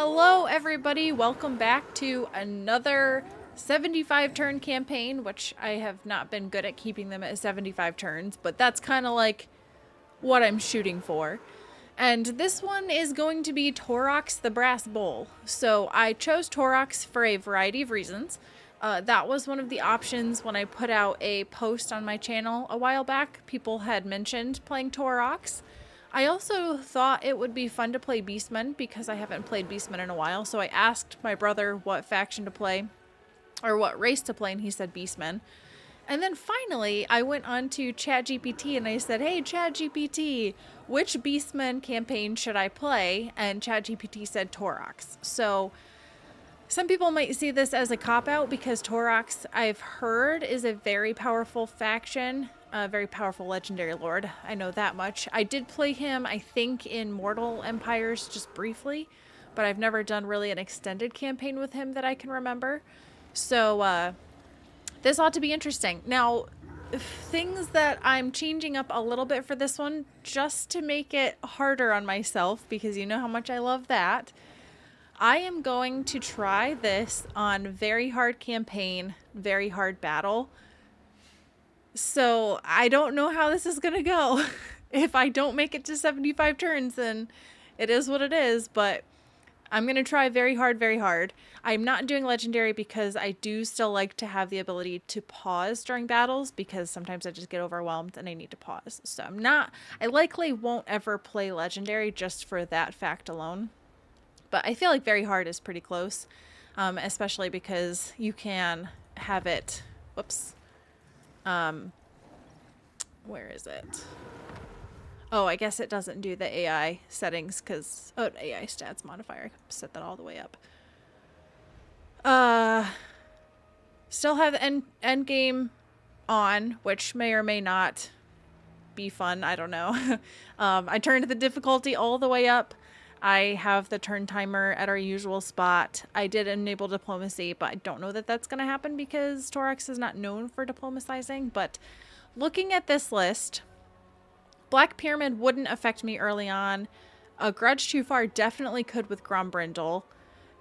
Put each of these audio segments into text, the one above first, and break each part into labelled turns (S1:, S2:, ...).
S1: Hello everybody, welcome back to another 75 turn campaign, which I have not been good at keeping them at 75 turns, but that's kind of like what I'm shooting for. And this one is going to be Taurox the Brass Bull. So I chose Taurox for a variety of reasons. That was one of the options when I put out a post on my channel a while back. People had mentioned playing Taurox. I also thought it would be fun to play Beastmen because I haven't played Beastmen in a while. So I asked my brother what faction to play or what race to play, and he said Beastmen. And then finally, I went on to ChatGPT and I said, hey, ChatGPT, which Beastmen campaign should I play? And ChatGPT said Taurox. So some people might see this as a cop-out because Taurox, I've heard, is a very powerful faction, a very powerful legendary lord. I know that much. I did play him, I think, in Mortal Empires just briefly, but I've never done really an extended campaign with him that I can remember. So, this ought to be interesting. Now, things that I'm changing up a little bit for this one, just to make it harder on myself, because you know how much I love that. I am going to try this on very hard campaign, very hard battle. So I don't know how this is going to go. If I don't make it to 75 turns, then it is what it is. But I'm going to try very hard, very hard. I'm not doing legendary because I do still like to have the ability to pause during battles because sometimes I just get overwhelmed and I need to pause. So I likely won't ever play legendary just for that fact alone. But I feel like very hard is pretty close, especially because you can have it. Whoops. Where is it? Oh, I guess it doesn't do the AI settings because AI stats modifier. I set that all the way up. Still have the end game on, which may or may not be fun. I don't know. I turned the difficulty all the way up. I have the turn timer at our usual spot. I did enable diplomacy, but I don't know that that's going to happen because Taurox is not known for diplomatizing. But looking at this list, Black Pyramid wouldn't affect me early on. A Grudge Too Far definitely could with Grombrindle.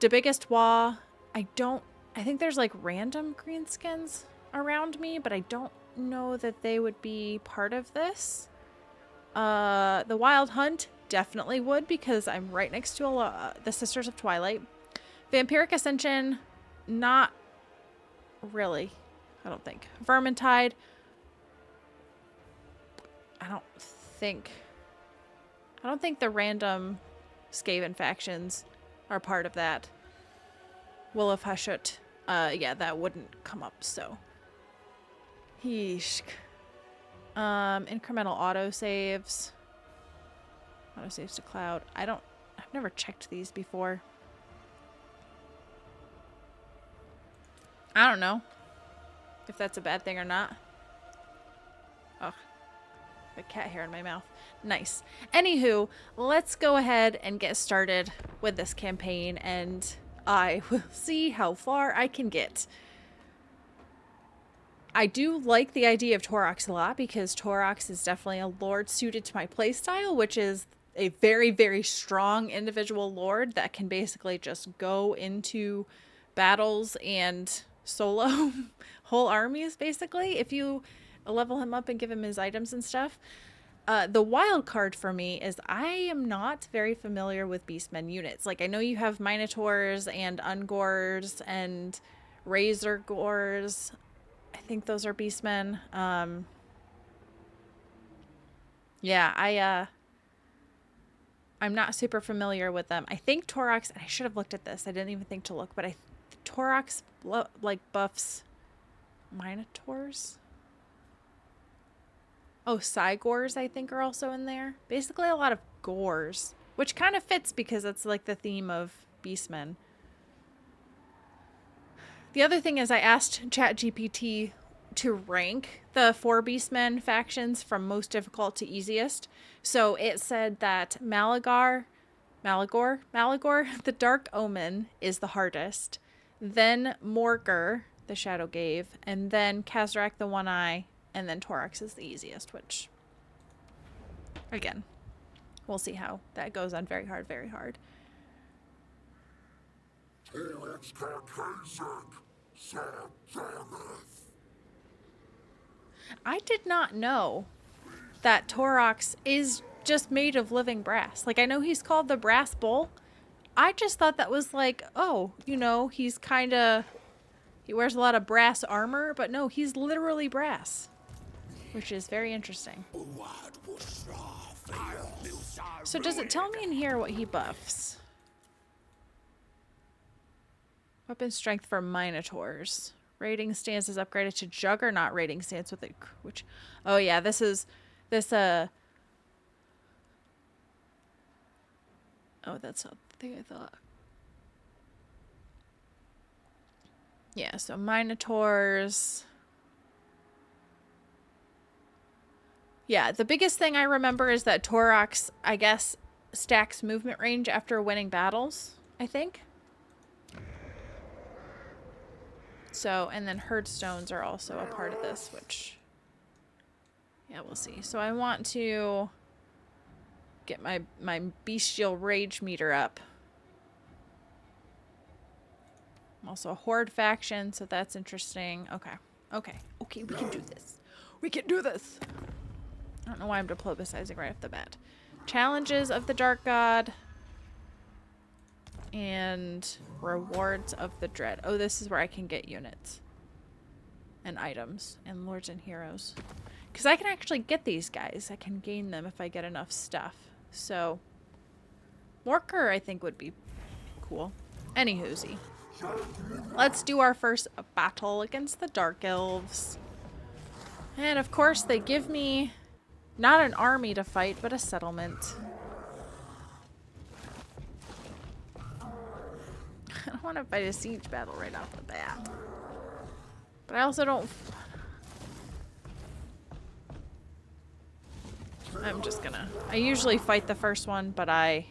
S1: The Biggest Wah, I think there's like random greenskins around me, but I don't know that they would be part of this. The Wild Hunt definitely would because I'm right next to the Sisters of Twilight. Vampiric Ascension, not really. I don't think. Vermintide, I don't think the random Skaven factions are part of that. Will of Hushut, yeah, that wouldn't come up, so. Yeesh. Incremental autosaves. Autosaves to cloud. I've never checked these before. I don't know if that's a bad thing or not. Oh, a cat hair in my mouth. Nice. Anywho, let's go ahead and get started with this campaign and I will see how far I can get. I do like the idea of Taurox a lot because Taurox is definitely a lord suited to my playstyle, which is a very, very strong individual lord that can basically just go into battles and solo whole armies, basically, if you level him up and give him his items and stuff. The wild card for me is I am not very familiar with Beastmen units. Like, I know you have Minotaurs and Ungors and Razor Gores. I think those are Beastmen. Yeah, I'm not super familiar with them. I think Taurox, and I should have looked at this. I didn't even think to look, but Taurox like buffs Minotaurs. Oh, Cygors I think are also in there. Basically a lot of gores, which kind of fits because that's like the theme of Beastmen. The other thing is I asked ChatGPT to rank the 4 Beastmen factions from most difficult to easiest. So it said that Malagor, the Dark Omen is the hardest. Then Morgur, the Shadow Gave, and then Kazrak the One Eye, and then Taurox is the easiest, which, again, we'll see how that goes on very hard, very hard. I did not know that Taurox is just made of living brass. Like, I know he's called the Brass Bull. I just thought that was like, oh, you know, he's kind of... He wears a lot of brass armor, but no, he's literally brass. Which is very interesting. So does it tell me in here what he buffs? Weapon strength for Minotaurs. Rating stance is upgraded to Juggernaut rating stance with it, which... Oh yeah, this is... This, Oh, that's not the thing I thought. Yeah, so Minotaurs... Yeah, the biggest thing I remember is that Taurox, I guess, stacks movement range after winning battles, I think. So, and then herd stones are also a part of this, which... Yeah, we'll see. So I want to get my bestial rage meter up. I'm also a horde faction, so that's interesting. Okay. Okay. Okay, we can do this. We can do this! I don't know why I'm diplomatizing right off the bat. Challenges of the Dark God. And rewards of the Dread. Oh, this is where I can get units. And items. And lords and heroes. Because I can actually get these guys. I can gain them if I get enough stuff. So, Morker I think would be cool. Anywhoosie. Let's do our first battle against the Dark Elves. And of course they give me not an army to fight, but a settlement. I don't want to fight a siege battle right off the bat. But I also don't... I'm just gonna... I usually fight the first one, but I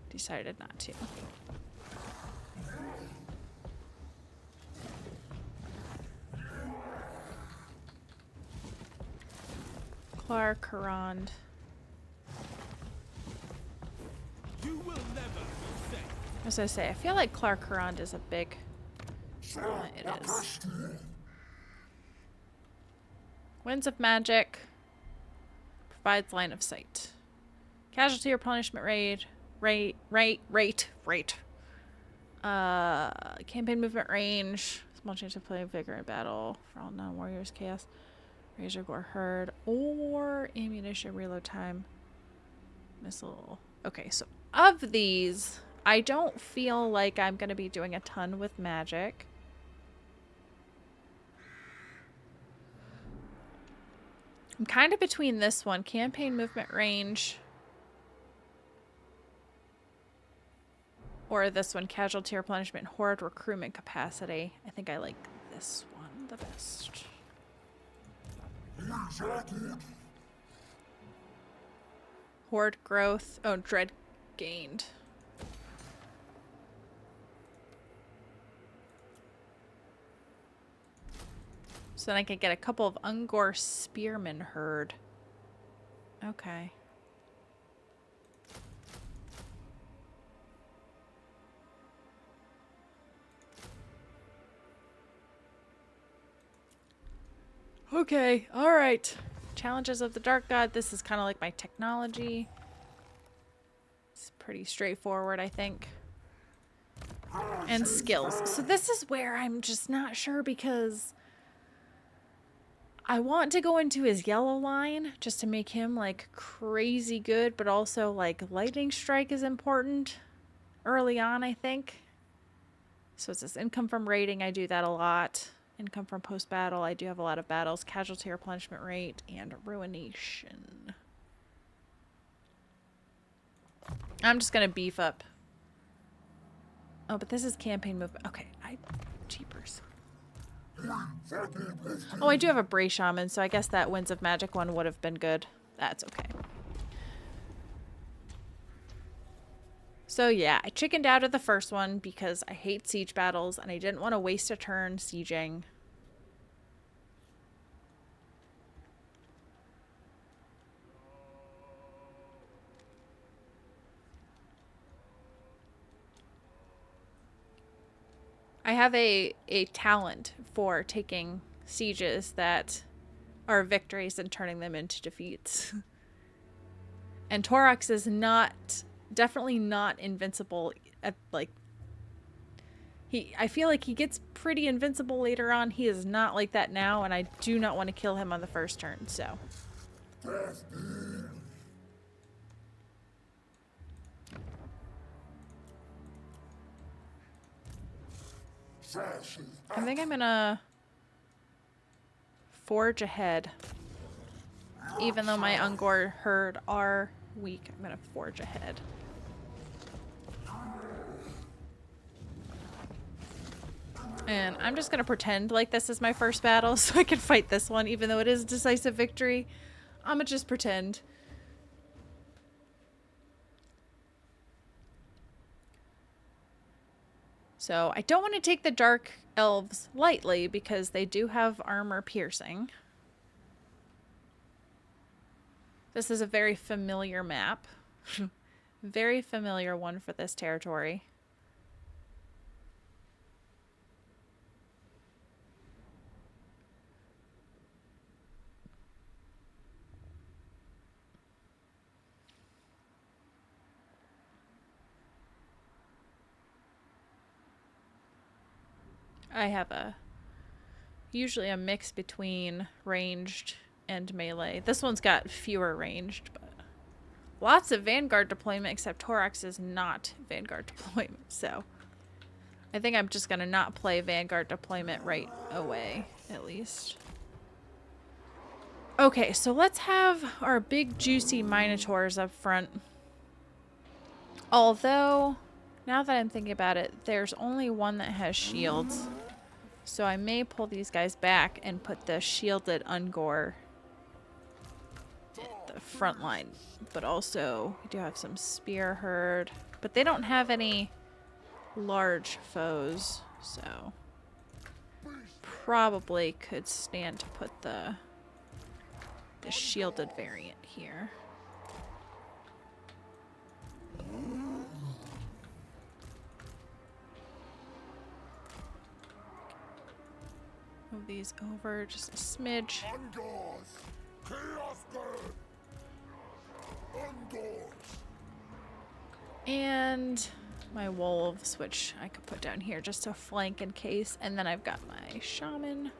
S1: decided not to. Clarkarond. As I say, I feel like Clarkarond is a big... it is. Winds of Magic. Provides line of sight. Casualty or punishment rate. Campaign movement range. Small chance of playing vigor in battle. For all non-warriors, chaos. Razor Gore Herd. Or ammunition reload time. Missile. Okay, so of these, I don't feel like I'm going to be doing a ton with magic. I'm kind of between this one. Campaign movement range. Or this one. Casualty replenishment. Horde recruitment capacity. I think I like this one the best. Horde growth. Oh, dread gained. So then I could get a couple of Ungor Spearman herd. Okay. Okay, alright. Challenges of the Dark God. This is kind of like my technology. It's pretty straightforward, I think. And skills. So this is where I'm just not sure because I want to go into his yellow line just to make him like crazy good, but also like lightning strike is important early on, I think. So it's this income from raiding. I do that a lot. Income from post-battle. I do have a lot of battles. Casualty replenishment rate and ruination. I'm just going to beef up. Oh, but this is campaign movement. Okay, cheapers. Oh, I do have a Bray Shaman, so I guess that Winds of Magic one would have been good. That's okay. So yeah, I chickened out of the first one because I hate siege battles and I didn't want to waste a turn sieging. I have a talent for taking sieges that are victories and turning them into defeats. And Taurox is definitely not invincible at, like, I feel like he gets pretty invincible later on. He is not like that now, and I do not want to kill him on the first turn, so. I think I'm gonna forge ahead. Even though my Ungor herd are weak, I'm gonna forge ahead. And I'm just gonna pretend like this is my first battle so I can fight this one, even though it is a decisive victory. I'm gonna just pretend. So I don't want to take the Dark Elves lightly because they do have armor piercing. This is a very familiar map. Very familiar one for this territory. I have usually a mix between ranged and melee. This one's got fewer ranged, but lots of Vanguard deployment, except Taurox is not Vanguard deployment, so I think I'm just gonna not play Vanguard deployment right away, at least. Okay, so let's have our big juicy Minotaurs up front. Although, now that I'm thinking about it, there's only one that has shields. So I may pull these guys back and put the shielded Ungor at the front line. But also, we do have some spear herd. But they don't have any large foes, so probably could stand to put the shielded variant here. Move these over just a smidge. And my wolves, which I could put down here just to flank in case. And then I've got my shaman.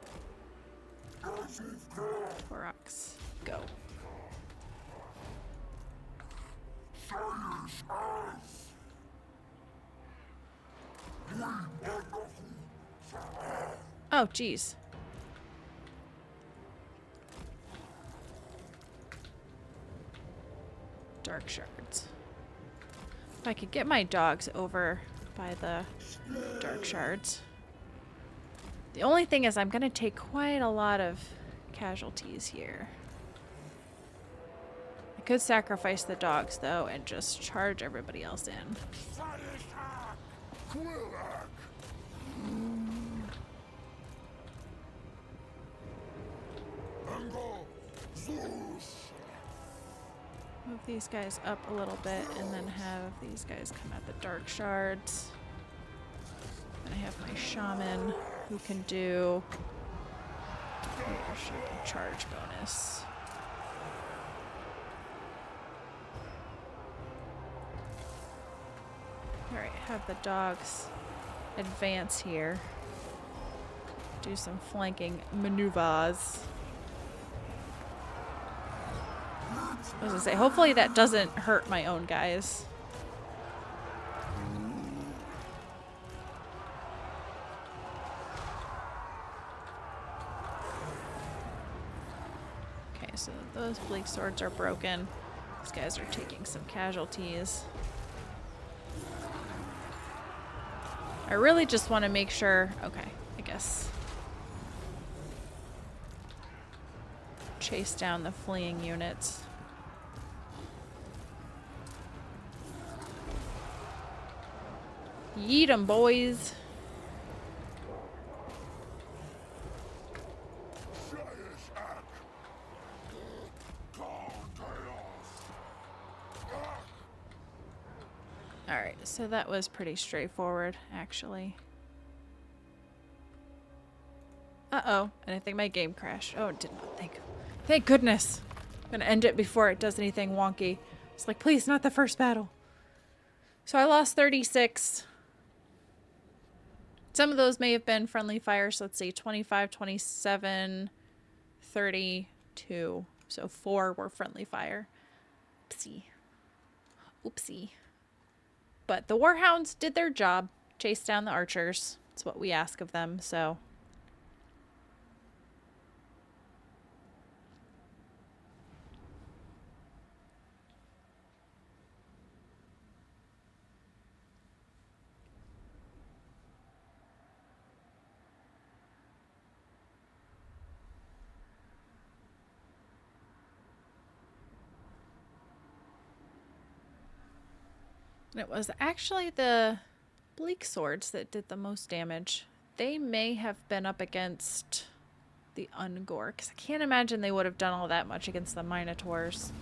S1: Taurox, go. Oh, geez. Dark shards. If I could get my dogs over by the dark shards. The only thing is I'm going to take quite a lot of casualties here. I could sacrifice the dogs, though, and just charge everybody else in. Move these guys up a little bit and then have these guys come at the dark shards. And I have my shaman who can do leadership and charge bonus. Alright, have the dogs advance here. Do some flanking maneuvers. I was gonna say, hopefully that doesn't hurt my own guys. Okay, so those bleak swords are broken. These guys are taking some casualties. I really just want to make sure... Okay, I guess. Chase down the fleeing units. Yeet 'em, boys. Alright, so that was pretty straightforward, actually. Uh-oh. And I think my game crashed. Oh, it did not. Thank goodness. I'm gonna end it before it does anything wonky. It's like, please, not the first battle. So I lost 36. Some of those may have been friendly fire. So let's see, 25, 27, 32. So 4 were friendly fire. Oopsie. Oopsie. But the Warhounds did their job. Chased down the archers. That's what we ask of them, so... It was actually the Bleak Swords that did the most damage. They may have been up against the Ungor, because I can't imagine they would have done all that much against the Minotaurs.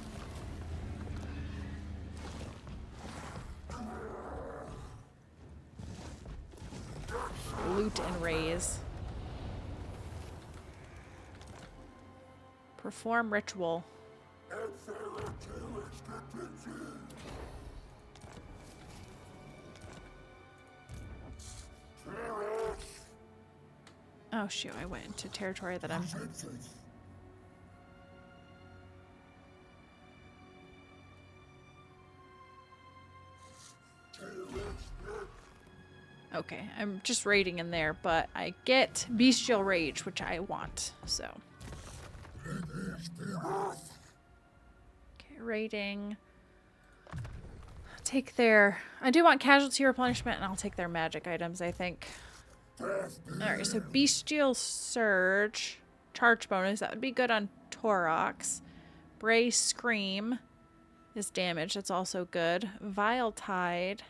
S1: Loot and raise. Perform ritual. Oh shoot, I went into territory that I'm... Okay, I'm just raiding in there, but I get Bestial Rage, which I want, so... Okay, raiding. Take their... I do want casualty replenishment, and I'll take their magic items, I think. Alright, so Bestial Surge. Charge bonus. That would be good on Taurox. Bray Scream is damage. That's also good. Vile Tide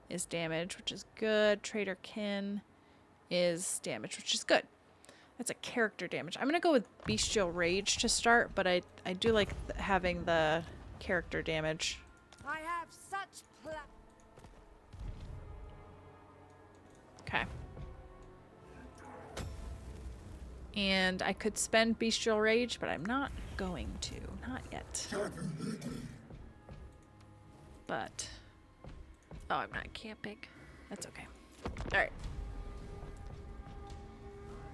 S1: is damage, which is good. Traitor Kin is damage, which is good. That's a character damage. I'm going to go with Bestial Rage to start, but I do like having the character damage.
S2: I have such
S1: Okay. And I could spend Bestial Rage, but I'm not going to. Not yet. But... Oh, I'm not camping. That's okay. Alright.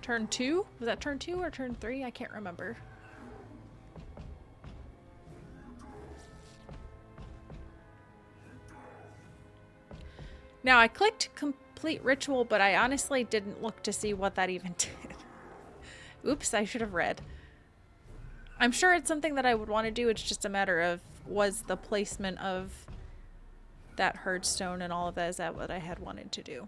S1: Turn 2? Was that turn 2 or turn 3? I can't remember. Now, I clicked complete ritual, but I honestly didn't look to see what that even did. Oops, I should have read. I'm sure it's something that I would want to do. It's just a matter of, was the placement of that herdstone and all of that, is that what I had wanted to do?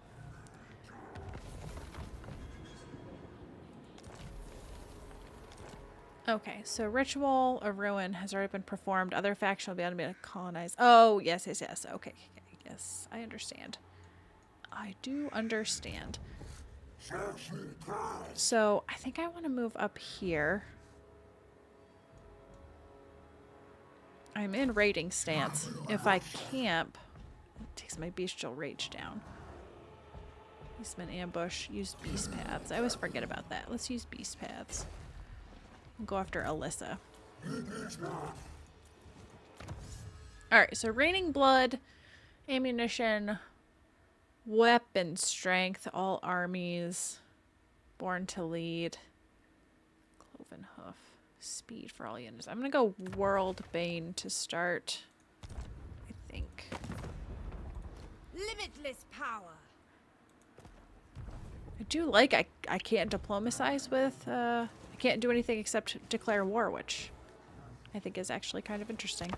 S1: Okay, so Ritual of Ruin has already been performed. Other faction will be able to colonize. Oh, yes, yes, yes. Okay, yes, I understand. I do understand. So, I think I want to move up here. I'm in raiding stance. If I camp, it takes my Bestial Rage down. Beastman Ambush. Use Beast Paths. I always forget about that. Let's use Beast Paths. Go after Alyssa. Alright, so Raining Blood, Ammunition, Weapon Strength, all armies, Born to Lead, Cloven Hoof, Speed for all units. I'm gonna go World Bane to start, I think.
S2: limitless power.
S1: I do like I can't diplomatize with, I can't do anything except declare war, which I think is actually kind of interesting.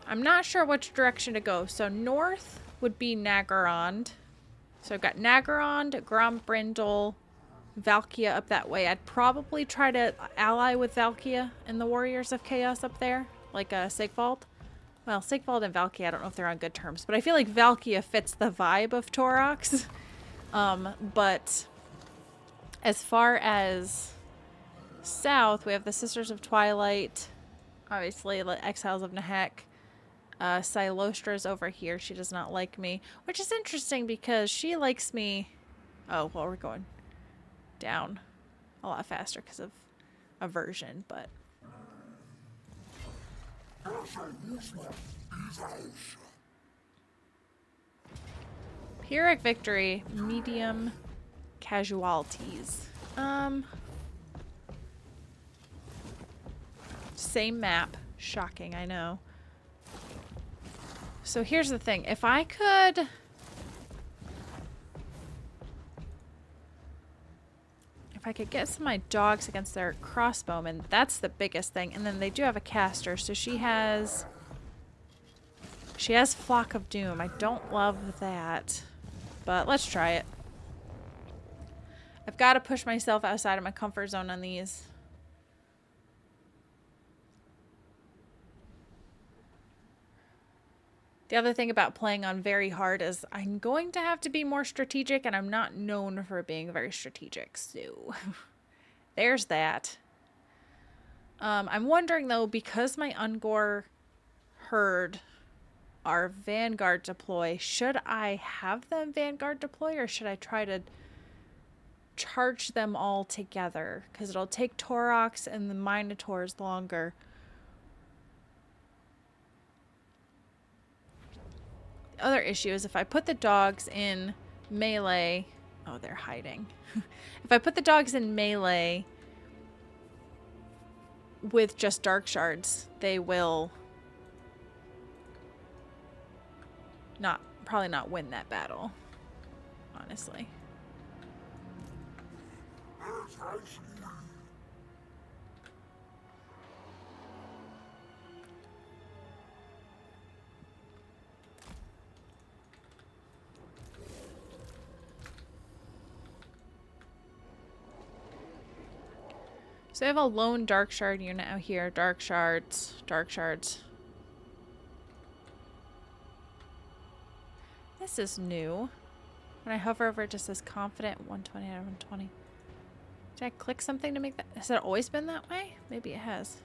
S1: I'm not sure which direction to go. So north would be Nagarond. So I've got Nagarond, Grombrindle, Valkia up that way. I'd probably try to ally with Valkia and the Warriors of Chaos up there, like Sigvald. Well, Sigvald and Valkia, I don't know if they're on good terms, but I feel like Valkia fits the vibe of Taurox. But as far as south, we have the Sisters of Twilight, Obviously, the Exiles of Nahek. Silostra's over here. She does not like me, which is interesting because she likes me. Oh, well, we're going down a lot faster because of aversion, but Pyrrhic victory, medium casualties. Same map. Shocking, I know. So here's the thing. If I could... If I could get some of my dogs against their crossbowmen, that's the biggest thing. And then they do have a caster, so she has... She has Flock of Doom. I don't love that. But let's try it. I've got to push myself outside of my comfort zone on these. The other thing about playing on very hard is I'm going to have to be more strategic, and I'm not known for being very strategic. So there's that. I'm wondering, though, because my Ungor herd are Vanguard deploy, should I have them Vanguard deploy, or should I try to charge them all together? Because it'll take Taurox and the Minotaurs longer. The other issue is if I put the dogs in melee... Oh, they're hiding. If I put the dogs in melee with just Dark Shards, they will probably not win that battle, honestly. So I have a lone Dark Shard unit out here. Dark Shards. Dark Shards. This is new. When I hover over it just says confident 120 out of 120. Did I click something to make that? Has it always been that way? Maybe it has.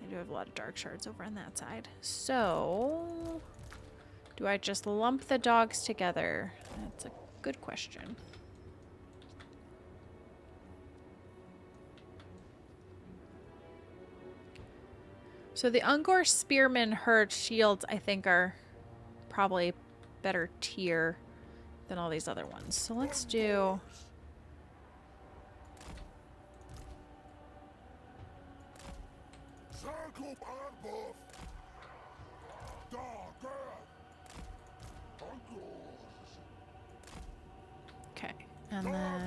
S1: I do have a lot of Dark Shards over on that side. So, do I just lump the dogs together? That's a good question. So the Ungor Spearman herd shields, I think, are probably better tier than all these other ones. So let's do... Okay, and then...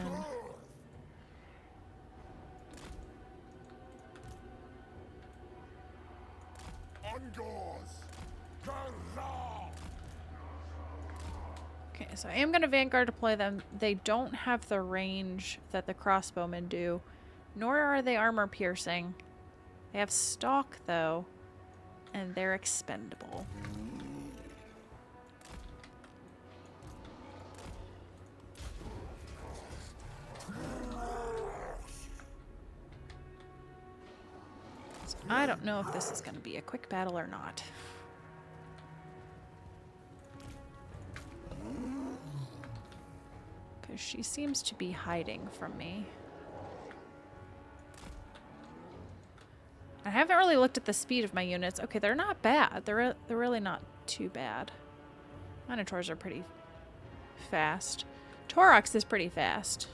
S1: Okay, so I am going to Vanguard deploy them. They don't have the range that the crossbowmen do, nor are they armor piercing. They have stalk, though, and they're expendable. So I don't know if this is going to be a quick battle or not. Because she seems to be hiding from me. I haven't really looked at the speed of my units. Okay, they're not bad. They're really not too bad. Minotaurs are pretty fast. Taurox is pretty fast.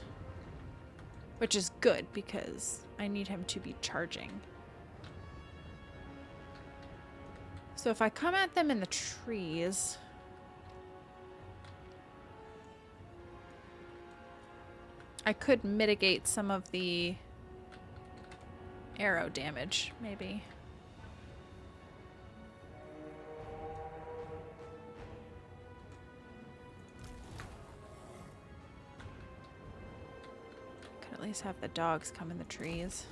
S1: Which is good because I need him to be charging. So if I come at them in the trees... I could mitigate some of the arrow damage, maybe. Could at least have the dogs come in the trees.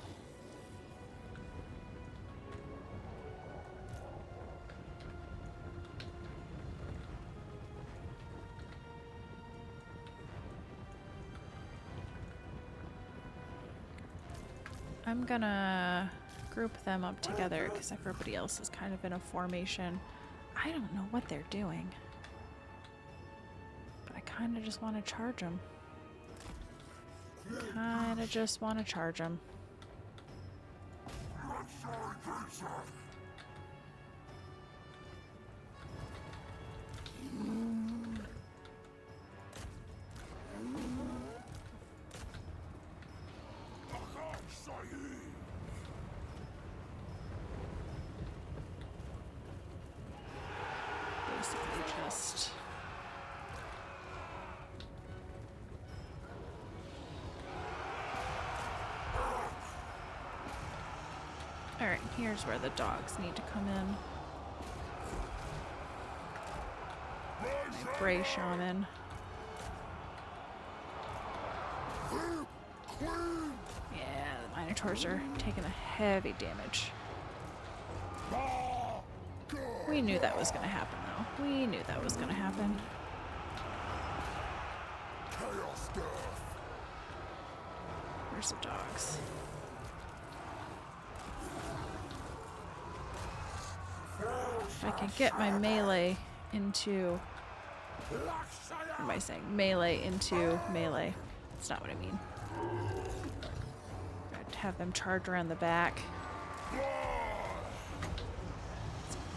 S1: I'm gonna group them up together because everybody else is kind of in a formation. I don't know what they're doing. But I kind of just want to charge them. Kind of just want to charge them. Basically just... Alright, here's where the dogs need to come in. My Bray Shaman. Yeah, the Minotaurs are taking a heavy damage. We knew that was going to happen, though. We knew that was going to happen. Where's the dogs? If I can get my melee into... What am I saying? Melee into melee. That's not what I mean. I'd have them charge around the back.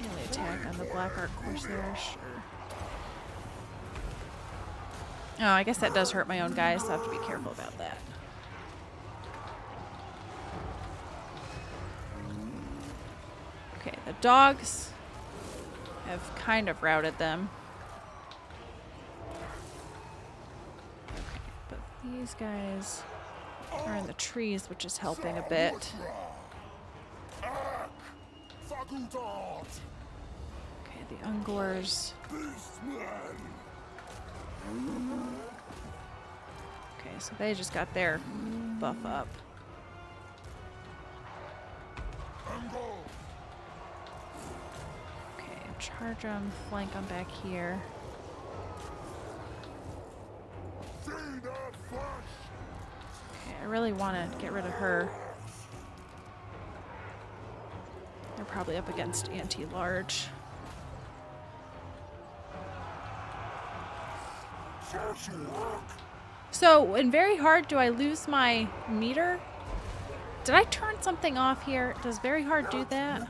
S1: Melee attack on the Black Arc Corsair, sure. Oh, I guess that does hurt my own guys, so I have to be careful about that. Okay, the dogs have kind of routed them. Okay, but these guys are in the trees, which is helping a bit. Okay, the Ungors. Okay, so they just got their buff up. Okay, charge them, flank them back here. Okay, I really want to get rid of her. They're probably up against anti-large. So, in very hard, do I lose my meter? Did I turn something off here? Does very hard do that?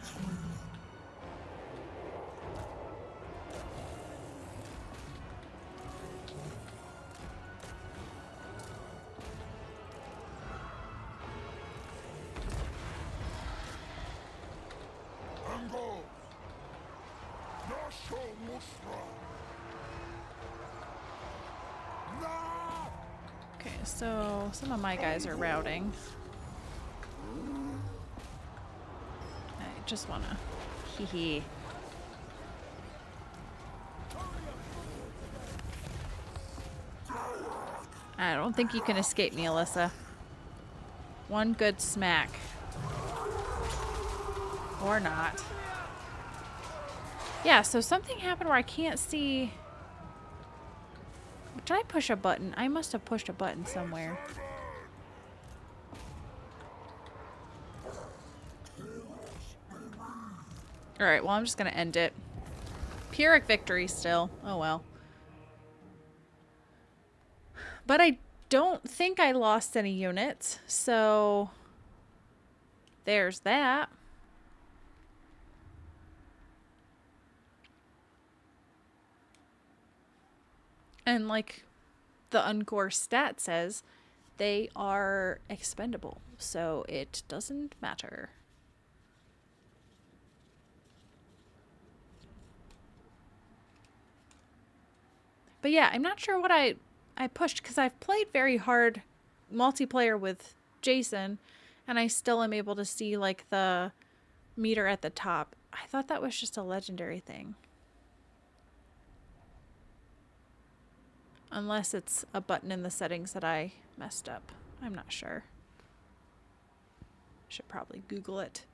S1: Okay, so some of my guys are routing. I just wanna hee hee. I don't think you can escape me, Alyssa. One good smack. Or not. Yeah, so something happened where I can't see... Did I push a button? I must have pushed a button somewhere. Alright, well I'm just gonna end it. Pyrrhic victory still. Oh well. But I don't think I lost any units, so... There's that. And like the Ungor stat says, they are expendable, so it doesn't matter. But yeah, I'm not sure what I pushed, because I've played very hard multiplayer with Jason, and I still am able to see like the meter at the top. I thought that was just a legendary thing. Unless it's a button in the settings that I messed up. I'm not sure. Should probably Google it.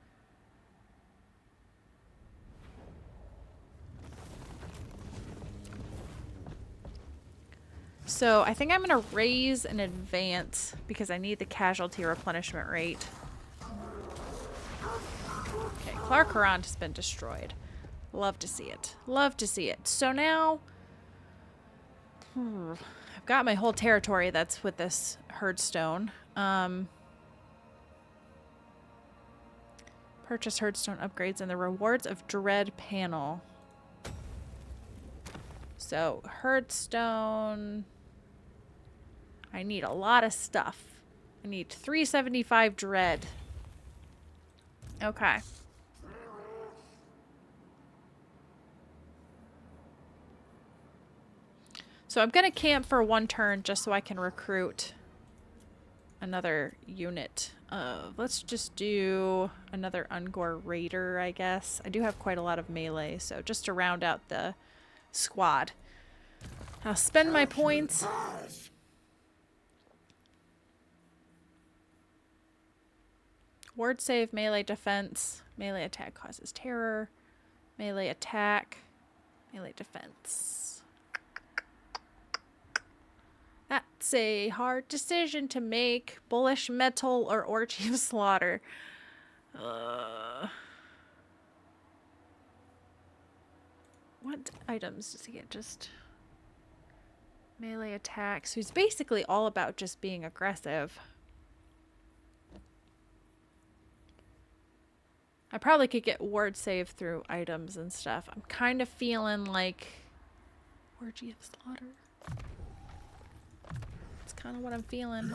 S1: So I think I'm going to raise and advance because I need the casualty replenishment rate. Clarkarond has been destroyed. Love to see it. Love to see it. So now, I've got my whole territory that's with this herdstone. Purchase herdstone upgrades and the rewards of dread panel. So herdstone. I need a lot of stuff. I need 375 dread. Okay. So I'm going to camp for one turn just so I can recruit another unit. Let's just do another Ungor Raider, I guess. I do have quite a lot of melee, so just to round out the squad. I'll spend my points. Ward save, melee defense. Melee attack causes terror. Melee attack. Melee defense. That's a hard decision to make. Bullish Metal or Orgy of Slaughter. What items does he get? Just melee attacks. So he's basically all about just being aggressive. I probably could get ward save through items and stuff. I'm kind of feeling like Orgy of Slaughter. That's kind of what I'm feeling.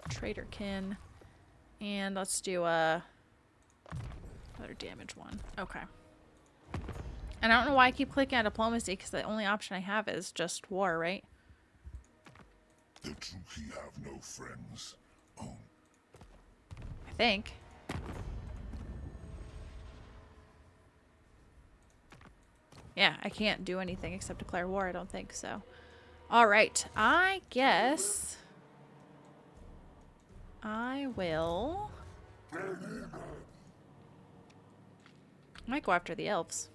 S1: Traitorkin. And let's do another damage one. Okay. And I don't know why I keep clicking on diplomacy, because the only option I have is just war, right?
S3: The truly have no friends. Oh.
S1: I think. Yeah, I can't do anything except declare war, I don't think so. Alright, I guess I will... I might go after the elves.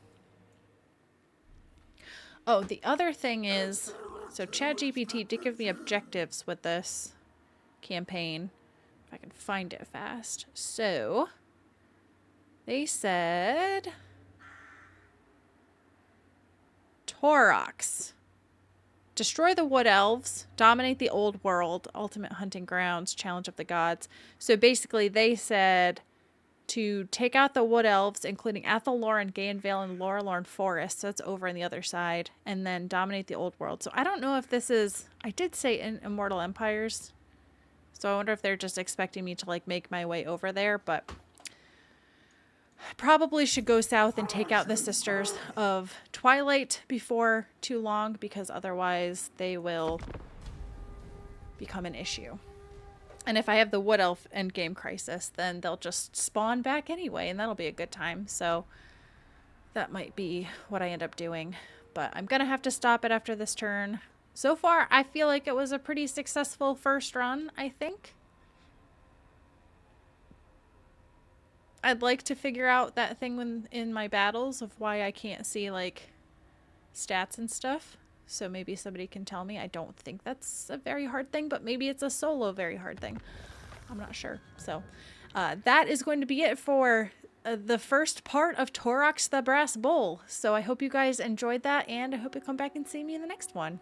S1: Oh, the other thing is... So ChatGPT did give me objectives with this campaign. If I can find it fast. So... They said... Taurox. Destroy the wood elves. Dominate the old world. Ultimate hunting grounds. Challenge of the gods. So basically they said to take out the wood elves, including Athelloren, Gainvale, and Lorelorn Forest. So that's over on the other side. And then dominate the old world. So I don't know if this is... I did say in Immortal Empires. So I wonder if they're just expecting me to like make my way over there. But I probably should go south and take out the Sisters of Twilight before too long, because otherwise they will become an issue. And if I have the Wood Elf endgame crisis, then they'll just spawn back anyway, and that'll be a good time. So that might be what I end up doing. But I'm going to have to stop it after this turn. So far, I feel like it was a pretty successful first run, I think. I'd like to figure out that thing when in my battles of why I can't see like stats and stuff. So maybe somebody can tell me. I don't think that's a very hard thing, but maybe it's a solo very hard thing. I'm not sure. So that is going to be it for the first part of Taurox the Brass Bull. So I hope you guys enjoyed that, and I hope you come back and see me in the next one.